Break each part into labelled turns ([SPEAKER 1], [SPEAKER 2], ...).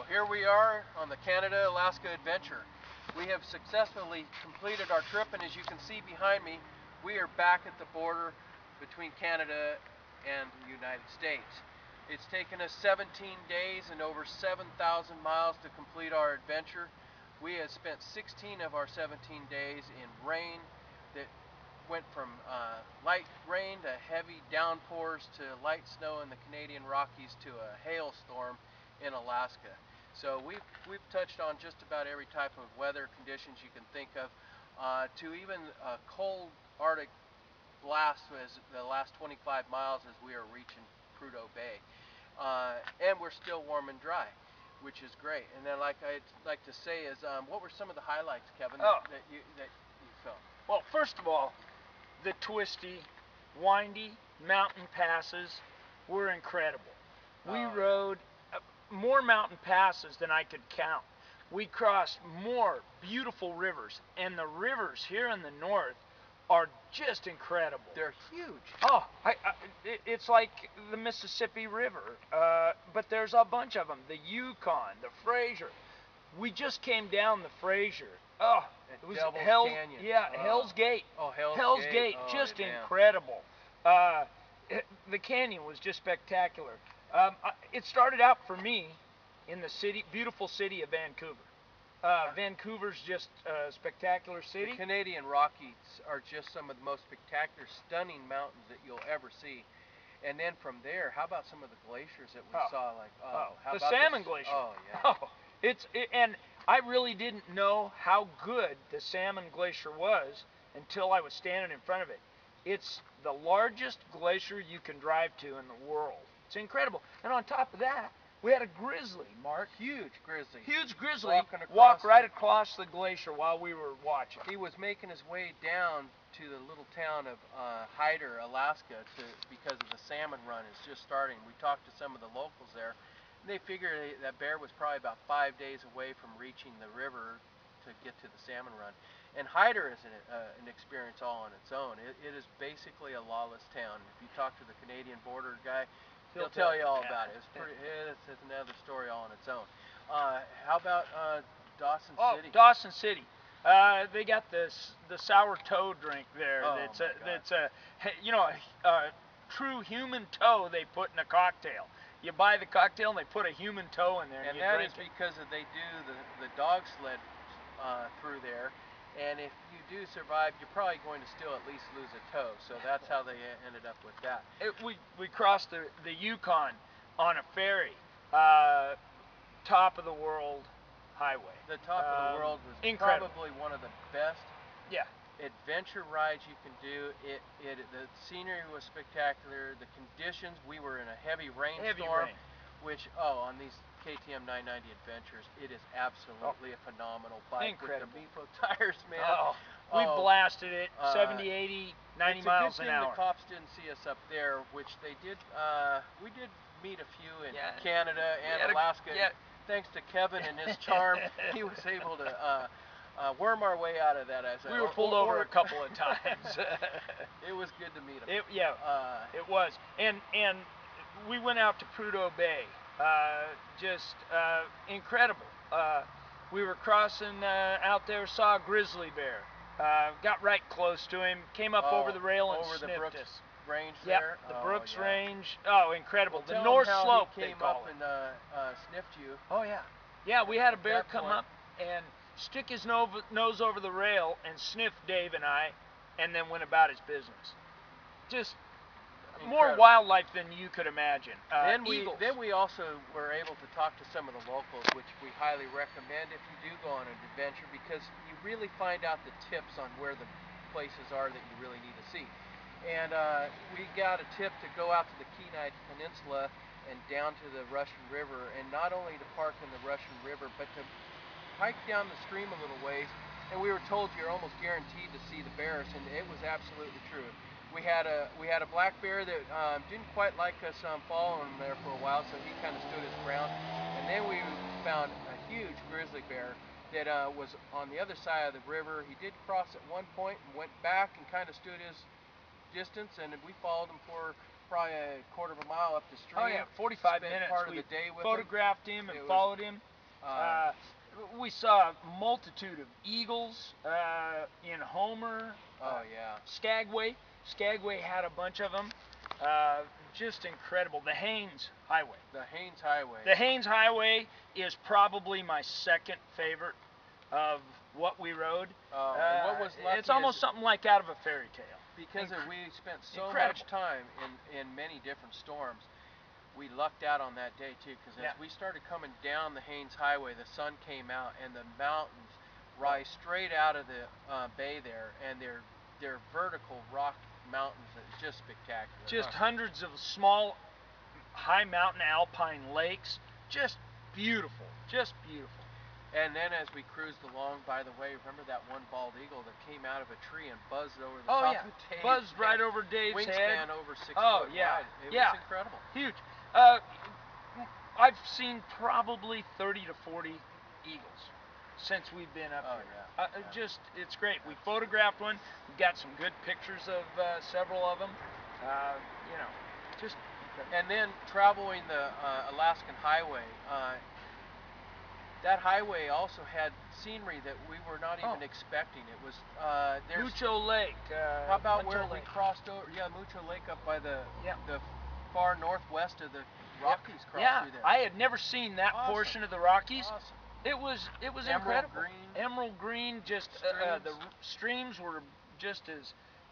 [SPEAKER 1] here we are on the Canada-Alaska adventure. We have successfully completed our trip, and as you can see behind me, we are back at the border between Canada and the United States. It's taken us 17 days and over 7,000 miles to complete our adventure. We have spent 16 of our 17 days in rain that went from light rain to heavy downpours to light snow in the Canadian Rockies to a hailstorm in Alaska. So we've touched on just about every type of weather conditions you can think of, to even a cold Arctic blast as the last 25 miles as we are reaching Prudhoe Bay. And we're still warm and dry, which is great. And then, like I'd like to say is, what were some of the highlights, Kevin, that you felt?
[SPEAKER 2] Well, first of all, the twisty, windy mountain passes were incredible. We rode more mountain passes than I could count. We crossed more beautiful rivers, and the rivers here in the north are just incredible.
[SPEAKER 1] They're huge.
[SPEAKER 2] Oh, it's like the Mississippi River, but there's a bunch of them. The Yukon, the Fraser. We just came down the Fraser. Oh, it was
[SPEAKER 1] Hell's Canyon.
[SPEAKER 2] Yeah, Hell's Gate.
[SPEAKER 1] Oh,
[SPEAKER 2] Hell's Gate, just incredible. The canyon was just spectacular. It started out for me in the beautiful city of Vancouver. Vancouver's just a spectacular city.
[SPEAKER 1] The Canadian Rockies are just some of the most spectacular, stunning mountains that you'll ever see. And then from there, how about some of the glaciers that we saw? Like, how
[SPEAKER 2] the
[SPEAKER 1] about
[SPEAKER 2] Salmon Glacier.
[SPEAKER 1] Oh, yeah.
[SPEAKER 2] And I really didn't know how good the Salmon Glacier was until I was standing in front of it. It's the largest glacier you can drive to in the world. It's incredible. And on top of that, we had a grizzly, Mark.
[SPEAKER 1] Huge grizzly.
[SPEAKER 2] Huge grizzly
[SPEAKER 1] walk
[SPEAKER 2] right across the glacier while we were watching.
[SPEAKER 1] He was making his way down to the little town of Hyder, Alaska, because of the salmon run is just starting. We talked to some of the locals there. And they figured that bear was probably about 5 days away from reaching the river to get to the salmon run. And Hyder is an experience all on its own. It is basically a lawless town. If you talk to the Canadian border guy, he'll tell you all about it. It's another story all on its own. How about Dawson City?
[SPEAKER 2] Oh, Dawson City. They got the sour toe drink there. That's a true human toe they put in a cocktail. You buy the cocktail and they put a human toe in there.
[SPEAKER 1] And that is because they do the dog sled through there. And if you do survive, you're probably going to still at least lose a toe. So that's how they ended up with that.
[SPEAKER 2] We crossed the Yukon on a ferry, top of the world highway.
[SPEAKER 1] The top of the world was
[SPEAKER 2] incredible.
[SPEAKER 1] Probably one of the best adventure rides you can do. The scenery was spectacular. The conditions, we were in a heavy rainstorm, which on these KTM 990 adventures, it is absolutely a phenomenal bike.
[SPEAKER 2] Incredible.
[SPEAKER 1] With the Mifo tires, man.
[SPEAKER 2] We blasted it 70, 80, 90 miles an hour.
[SPEAKER 1] The cops didn't see us up there, which they did. We did meet a few in Canada and Alaska. Thanks to Kevin and his charm, he was able to worm our way out of that.
[SPEAKER 2] We were pulled over a couple of times.
[SPEAKER 1] It was good to meet him.
[SPEAKER 2] It was. And we went out to Prudhoe Bay. Just incredible. We were crossing out there, saw a grizzly bear. Got right close to him, came up over the rail and sniffed
[SPEAKER 1] the Brooks
[SPEAKER 2] us.
[SPEAKER 1] Range there?
[SPEAKER 2] The Brooks Range. Oh, incredible. The North Slope,
[SPEAKER 1] he came up and sniffed you.
[SPEAKER 2] Oh, yeah. Yeah, we had a bear come up and stick his nose over the rail and sniff Dave and I, and then went about his business. Just more wildlife than you could imagine.
[SPEAKER 1] Then we also were able to talk to some of the locals, which we highly recommend if you do go on an adventure, because you really find out the tips on where the places are that you really need to see. And we got a tip to go out to the Kenai Peninsula and down to the Russian River, and not only to park in the Russian River, but to hike down the stream a little ways. And we were told you're almost guaranteed to see the bears, and it was absolutely true. We had a black bear that didn't quite like us following him there for a while, so he kind of stood his ground. And then we found a huge grizzly bear that was on the other side of the river. He did cross at one point and went back and kind of stood his distance, and we followed him for probably a quarter of a mile up the stream.
[SPEAKER 2] Oh yeah, 45 minutes.
[SPEAKER 1] Part of the day with
[SPEAKER 2] photographed him and followed him. We saw a multitude of eagles in Homer.
[SPEAKER 1] Oh yeah.
[SPEAKER 2] Skagway had a bunch of them. Just incredible. The Haines Highway.
[SPEAKER 1] The Haines Highway.
[SPEAKER 2] The Haines Highway is probably my second favorite of what we rode.
[SPEAKER 1] And what was lucky
[SPEAKER 2] it's almost something like out of a fairy tale.
[SPEAKER 1] Because we spent so
[SPEAKER 2] incredible.
[SPEAKER 1] much time in many different storms, we lucked out on that day too. Because as we started coming down the Haines Highway, the sun came out and the mountains rise straight out of the bay there, and they're vertical rock mountains. It's just spectacular.
[SPEAKER 2] Just hundreds of small, high mountain alpine lakes. Just beautiful. Just beautiful.
[SPEAKER 1] And then as we cruised along, by the way, remember that one bald eagle that came out of a tree and buzzed over the top of Dave's
[SPEAKER 2] buzzed right over Dave's head.
[SPEAKER 1] Wingspan over 6 foot
[SPEAKER 2] yeah.
[SPEAKER 1] wide. It was incredible.
[SPEAKER 2] Huge. I've seen probably 30 to 40 eagles since we've been up here. Just, it's great. We photographed one. We got some good pictures of several of them. Just incredible.
[SPEAKER 1] And then traveling the Alaskan Highway, that highway also had scenery that we were not even expecting. It was there's
[SPEAKER 2] Mucho Lake.
[SPEAKER 1] How about where we crossed over? Yeah, Mucho Lake up by the far northwest of the Rockies. Through there.
[SPEAKER 2] I had never seen that portion of the Rockies.
[SPEAKER 1] Awesome.
[SPEAKER 2] It was
[SPEAKER 1] Emerald
[SPEAKER 2] incredible.
[SPEAKER 1] Green.
[SPEAKER 2] Emerald green. Just the streams were just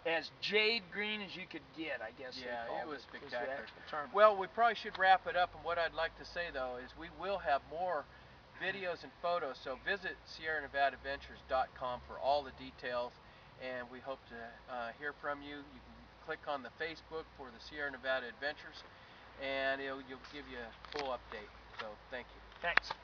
[SPEAKER 2] as jade green as you could get, I guess.
[SPEAKER 1] Yeah, it was spectacular.
[SPEAKER 2] Term.
[SPEAKER 1] Well, we probably should wrap it up, and what I'd like to say though is we will have more videos and photos, so visit SierraNevadaAdventures.com for all the details, and we hope to hear from you. You can click on the Facebook for the Sierra Nevada Adventures, and it'll give you a full update. So thank you.
[SPEAKER 2] Thanks.